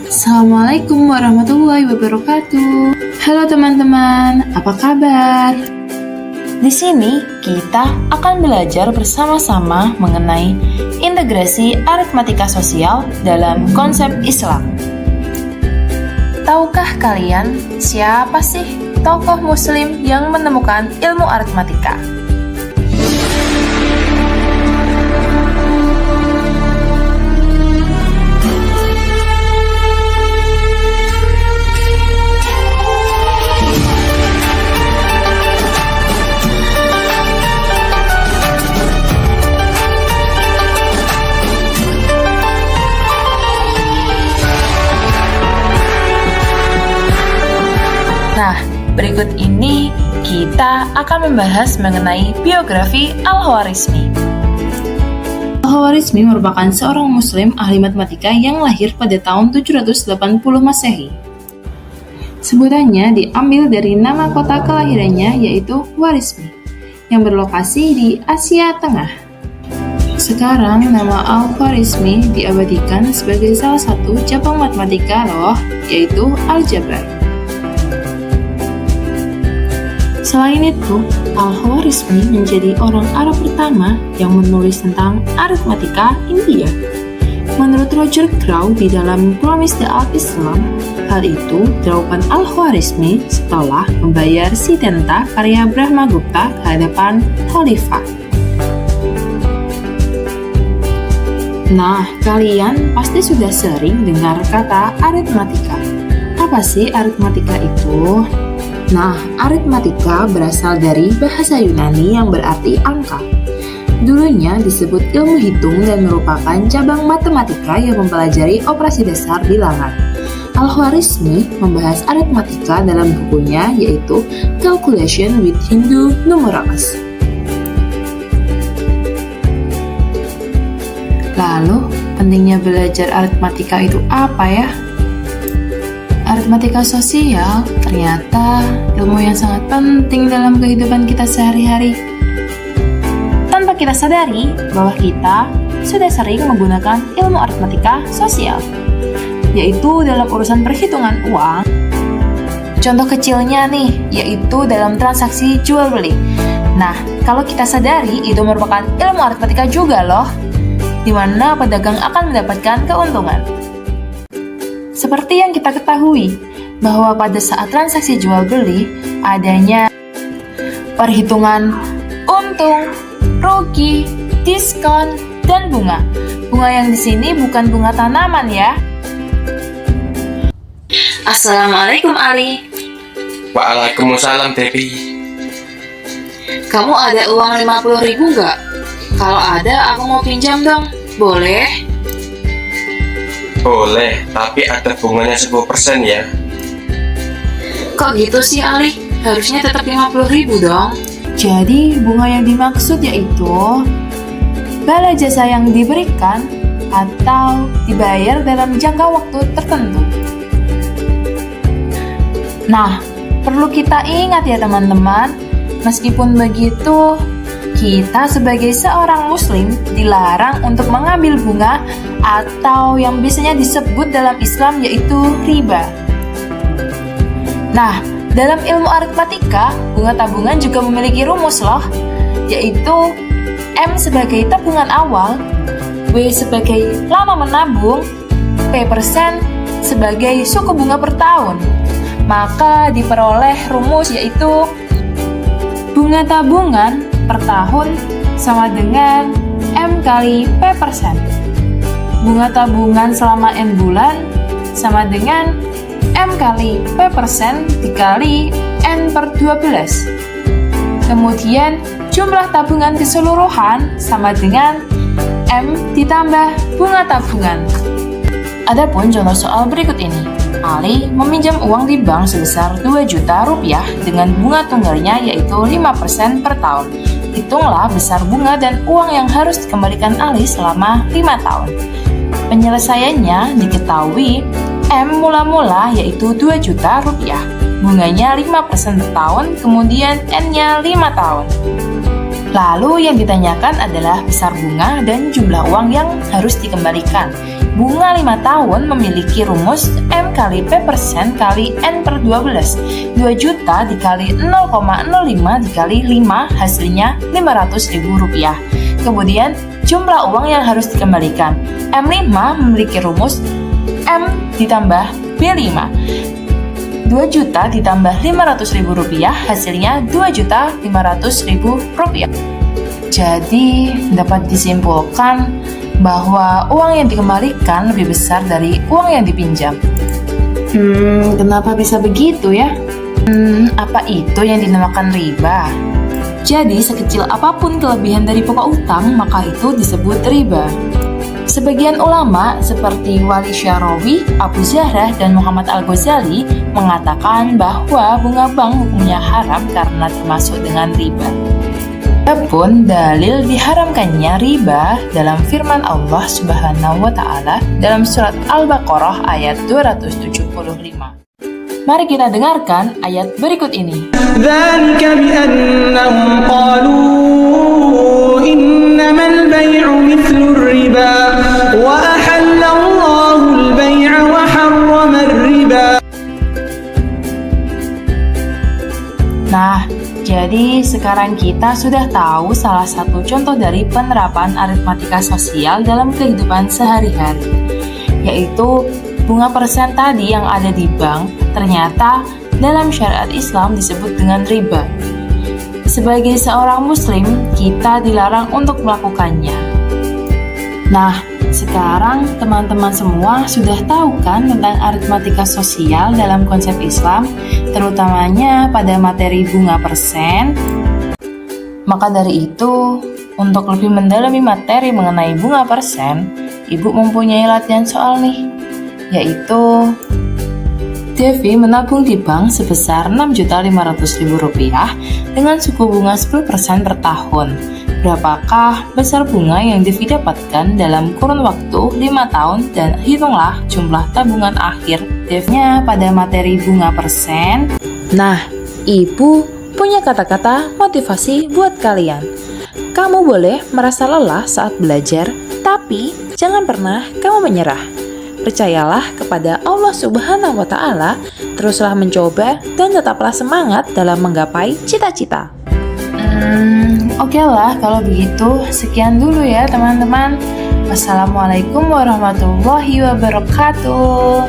Assalamualaikum warahmatullahi wabarakatuh. Halo teman-teman, apa kabar? Di sini kita akan belajar bersama-sama mengenai integrasi aritmatika sosial dalam konsep Islam. Tahukah kalian siapa sih tokoh muslim yang menemukan ilmu aritmatika? Nah, berikut ini kita akan membahas mengenai biografi Al-Khwarizmi. Al-Khwarizmi merupakan seorang muslim ahli matematika yang lahir pada tahun 780 Masehi. Sebutannya diambil dari nama kota kelahirannya yaitu Khwarizmi, yang berlokasi di Asia Tengah. Sekarang nama Al-Khwarizmi diabadikan sebagai salah satu cabang matematika loh, yaitu Aljabar. Selain itu, Al-Khwarizmi menjadi orang Arab pertama yang menulis tentang aritmatika India. Menurut Roger Crow di dalam Promise the Art Islam, hal itu dilakukan Al-Khwarizmi setelah membayar Sitenta karya Brahmagupta ke hadapan Khalifah. Nah, kalian pasti sudah sering dengar kata aritmatika. Apa sih aritmatika itu? Nah, aritmatika berasal dari bahasa Yunani yang berarti angka. Dulunya disebut ilmu hitung dan merupakan cabang matematika yang mempelajari operasi dasar bilangan. Al-Khwarizmi membahas aritmatika dalam bukunya yaitu Calculation with Hindu Numerals. Lalu, pentingnya belajar aritmatika itu apa ya? Aritmatika sosial ternyata ilmu yang sangat penting dalam kehidupan kita sehari-hari. Tanpa kita sadari bahwa kita sudah sering menggunakan ilmu aritmatika sosial, yaitu dalam urusan perhitungan uang. Contoh kecilnya nih, yaitu dalam transaksi jual beli. Nah, kalau kita sadari itu merupakan ilmu aritmatika juga loh, di mana pedagang akan mendapatkan keuntungan. Seperti yang kita ketahui, bahwa pada saat transaksi jual beli, adanya perhitungan untung, rugi, diskon, dan bunga. Bunga yang di sini bukan bunga tanaman ya. Assalamualaikum Ali. Waalaikumsalam Devi. Kamu ada uang 50.000 nggak? Kalau ada, aku mau pinjam dong. Boleh? Boleh, tapi ada bunganya 10% ya. Kok gitu sih Ali? Harusnya tetap 50.000 dong. Jadi bunga yang dimaksud yaitu bala jasa yang diberikan atau dibayar dalam jangka waktu tertentu. Nah, perlu kita ingat ya teman-teman, meskipun begitu, kita sebagai seorang muslim dilarang untuk mengambil bunga atau yang biasanya disebut dalam Islam yaitu riba. Nah, dalam ilmu aritmatika, bunga tabungan juga memiliki rumus loh, yaitu M sebagai tabungan awal, W sebagai lama menabung, P% sebagai suku bunga per tahun. Maka diperoleh rumus yaitu bunga tabungan per tahun sama dengan M kali P%. Bunga tabungan selama N bulan sama dengan M kali P% dikali N per 12. Kemudian jumlah tabungan keseluruhan sama dengan M ditambah bunga tabungan. Adapun contoh soal berikut ini. Ali meminjam uang di bank sebesar 2 juta rupiah dengan bunga tunggalnya yaitu 5% per tahun. Hitunglah besar bunga dan uang yang harus dikembalikan Ali selama 5 tahun. Penyelesaiannya diketahui M mula-mula yaitu 2 juta rupiah. Bunganya 5% per tahun, kemudian N-nya 5 tahun. Lalu yang ditanyakan adalah besar bunga dan jumlah uang yang harus dikembalikan. bunga 5 tahun memiliki rumus M kali P persen kali N per 12. 2 juta dikali 0,05 dikali 5 hasilnya Rp500.000. Kemudian jumlah uang yang harus dikembalikan. M5 memiliki rumus M ditambah B5. 2 juta ditambah Rp500.000 hasilnya Rp2.500.000. Jadi dapat disimpulkan bahwa uang yang dikembalikan lebih besar dari uang yang dipinjam. Kenapa bisa begitu ya? Apa itu yang dinamakan riba? Jadi sekecil apapun kelebihan dari pokok utang, maka itu disebut riba. Sebagian ulama seperti Wali Syarawi, Abu Zahrah, dan Muhammad Al-Ghazali mengatakan bahwa bunga bank hukumnya haram karena termasuk dengan riba. Adapun dalil diharamkannya riba dalam firman Allah Subhanahu wa taala dalam surat Al-Baqarah ayat 275. Mari kita dengarkan ayat berikut ini. ذلك بأنهم قالوا إنما البيع مثل الربا وأحل الله البيع وحرم الربا. Nah, jadi sekarang kita sudah tahu salah satu contoh dari penerapan aritmatika sosial dalam kehidupan sehari-hari, yaitu bunga persen tadi yang ada di bank ternyata dalam syariat Islam disebut dengan riba. Sebagai seorang muslim, kita dilarang untuk melakukannya. Nah, sekarang teman-teman semua sudah tahu kan tentang aritmatika sosial dalam konsep Islam, terutamanya pada materi bunga persen. Maka dari itu, untuk lebih mendalami materi mengenai bunga persen, Ibu mempunyai latihan soal nih, yaitu Devi menabung di bank sebesar Rp6.500.000 dengan suku bunga 10% per tahun. Berapakah besar bunga yang Devi dapatkan dalam kurun waktu 5 tahun dan hitunglah jumlah tabungan akhir Dev-nya pada materi bunga persen. Nah, Ibu punya kata-kata motivasi buat kalian. Kamu boleh merasa lelah saat belajar, tapi jangan pernah kamu menyerah. Percayalah kepada Allah Subhanahu wa Ta'ala, teruslah mencoba dan tetaplah semangat dalam menggapai cita-cita. Oke lah, kalau begitu sekian dulu ya teman-teman. Wassalamualaikum warahmatullahi wabarakatuh.